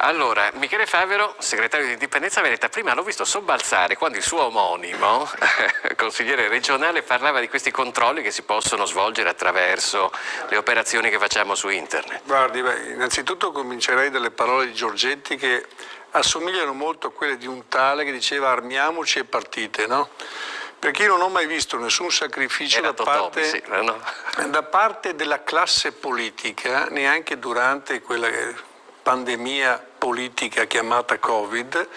Allora, Michele Favero, segretario di Indipendenza Veneta, prima l'ho visto sobbalzare quando il suo omonimo, consigliere regionale, parlava di questi controlli che si possono svolgere attraverso le operazioni che facciamo su internet. Guardi, innanzitutto comincerei dalle parole di Giorgetti che assomigliano molto a quelle di un tale che diceva armiamoci e partite, no? Perché io non ho mai visto nessun sacrificio da parte della classe politica, neanche durante quella pandemia politica chiamata Covid,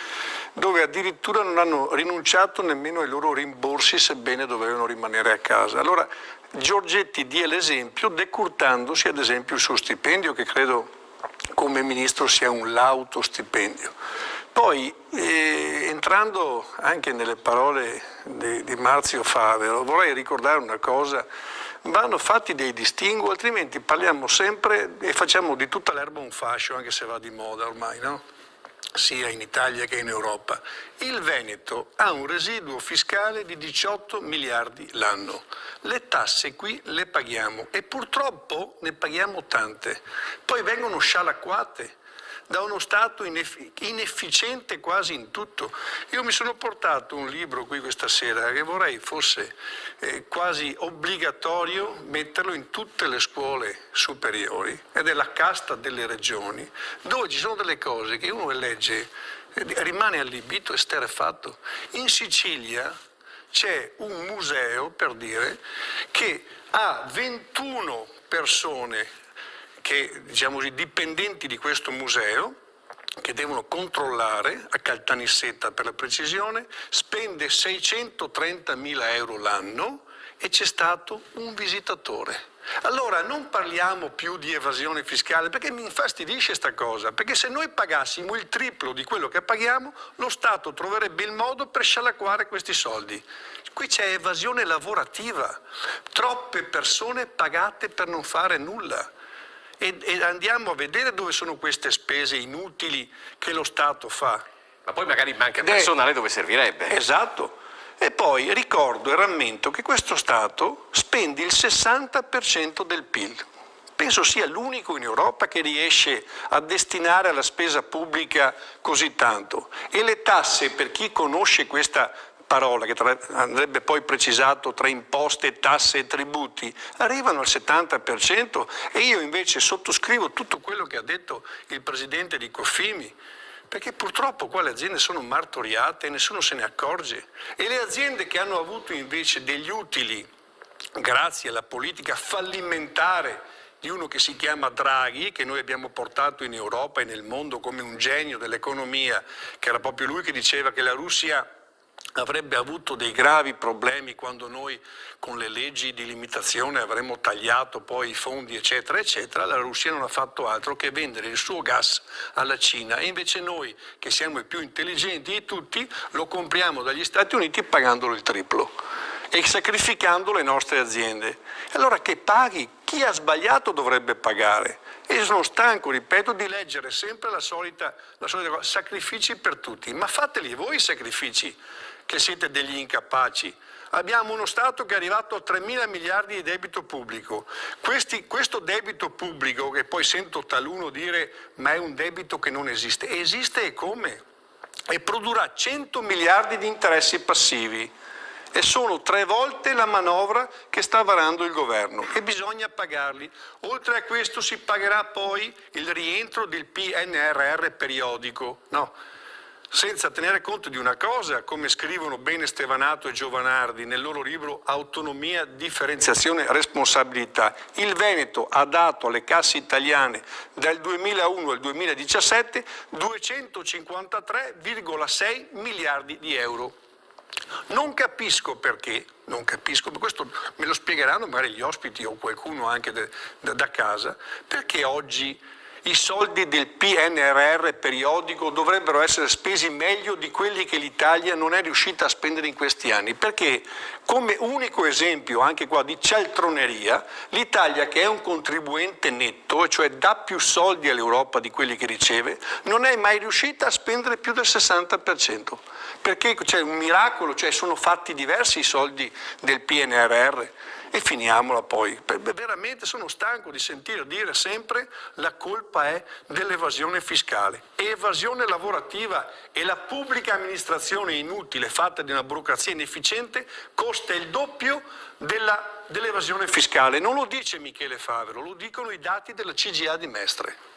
dove addirittura non hanno rinunciato nemmeno ai loro rimborsi sebbene dovevano rimanere a casa. Allora Giorgetti dia l'esempio decurtandosi ad esempio il suo stipendio, che credo come ministro sia un lauto stipendio. Poi, entrando anche nelle parole di Marzio Favero, vorrei ricordare una cosa: vanno fatti dei distinguo, altrimenti parliamo sempre e facciamo di tutta l'erba un fascio, anche se va di moda ormai, no? Sia in Italia che in Europa. Il Veneto ha un residuo fiscale di 18 miliardi l'anno. Le tasse qui le paghiamo e purtroppo ne paghiamo tante. Poi vengono scialacquate da uno Stato inefficiente quasi in tutto. Io mi sono portato un libro qui questa sera che vorrei fosse quasi obbligatorio metterlo in tutte le scuole superiori, ed è La casta delle regioni, dove ci sono delle cose che uno legge rimane allibito e esterrefatto. In Sicilia c'è un museo, per dire, che ha 21 persone che, diciamo così, dipendenti di questo museo, che devono controllare a Caltanissetta per la precisione, spende 630.000 euro l'anno e c'è stato un visitatore. Allora non parliamo più di evasione fiscale, perché mi infastidisce sta cosa, perché se noi pagassimo il triplo di quello che paghiamo, lo Stato troverebbe il modo per scialacquare questi soldi. Qui c'è evasione lavorativa, troppe persone pagate per non fare nulla. E andiamo a vedere dove sono queste spese inutili che lo Stato fa. Ma poi magari manca personale dove servirebbe. Esatto. E poi ricordo e rammento che questo Stato spende il 60% del PIL. Penso sia l'unico in Europa che riesce a destinare alla spesa pubblica così tanto. E le tasse, per chi conosce questa parola, che andrebbe poi precisato tra imposte, tasse e tributi, arrivano al 70%, e io invece sottoscrivo tutto quello che ha detto il presidente di Coffimi, perché purtroppo qua le aziende sono martoriate e nessuno se ne accorge, e le aziende che hanno avuto invece degli utili grazie alla politica fallimentare di uno che si chiama Draghi, che noi abbiamo portato in Europa e nel mondo come un genio dell'economia, che era proprio lui che diceva che la Russia avrebbe avuto dei gravi problemi quando noi con le leggi di limitazione avremmo tagliato poi i fondi eccetera eccetera. La Russia non ha fatto altro che vendere il suo gas alla Cina, e invece noi, che siamo i più intelligenti di tutti, lo compriamo dagli Stati Uniti pagandolo il triplo e sacrificando le nostre aziende. Allora che paghi? Chi ha sbagliato dovrebbe pagare. E sono stanco, ripeto, di leggere sempre la solita cosa, sacrifici per tutti. Ma fateli voi i sacrifici, che siete degli incapaci. Abbiamo uno Stato che è arrivato a 3.000 miliardi di debito pubblico. Questo debito pubblico, che poi sento taluno dire ma è un debito che non esiste, esiste e come? E produrrà 100 miliardi di interessi passivi. E sono 3 volte la manovra che sta varando il governo e bisogna pagarli. Oltre a questo si pagherà poi il rientro del PNRR periodico, no? Senza tenere conto di una cosa, come scrivono bene Stevanato e Giovanardi nel loro libro Autonomia, differenziazione, responsabilità. Il Veneto ha dato alle casse italiane dal 2001 al 2017 253,6 miliardi di euro. Non capisco perché, questo me lo spiegheranno magari gli ospiti o qualcuno anche da casa, perché oggi i soldi del PNRR periodico dovrebbero essere spesi meglio di quelli che l'Italia non è riuscita a spendere in questi anni, perché come unico esempio anche qua di cialtroneria, l'Italia, che è un contribuente netto, cioè dà più soldi all'Europa di quelli che riceve, non è mai riuscita a spendere più del 60%, perché c'è un miracolo, cioè sono fatti diversi i soldi del PNRR. e finiamola poi. Veramente sono stanco di sentire dire sempre la colpa è dell'evasione fiscale. Evasione lavorativa e la pubblica amministrazione inutile fatta di una burocrazia inefficiente costa il doppio dell'evasione fiscale. Non lo dice Michele Favero, lo dicono i dati della CGIA di Mestre.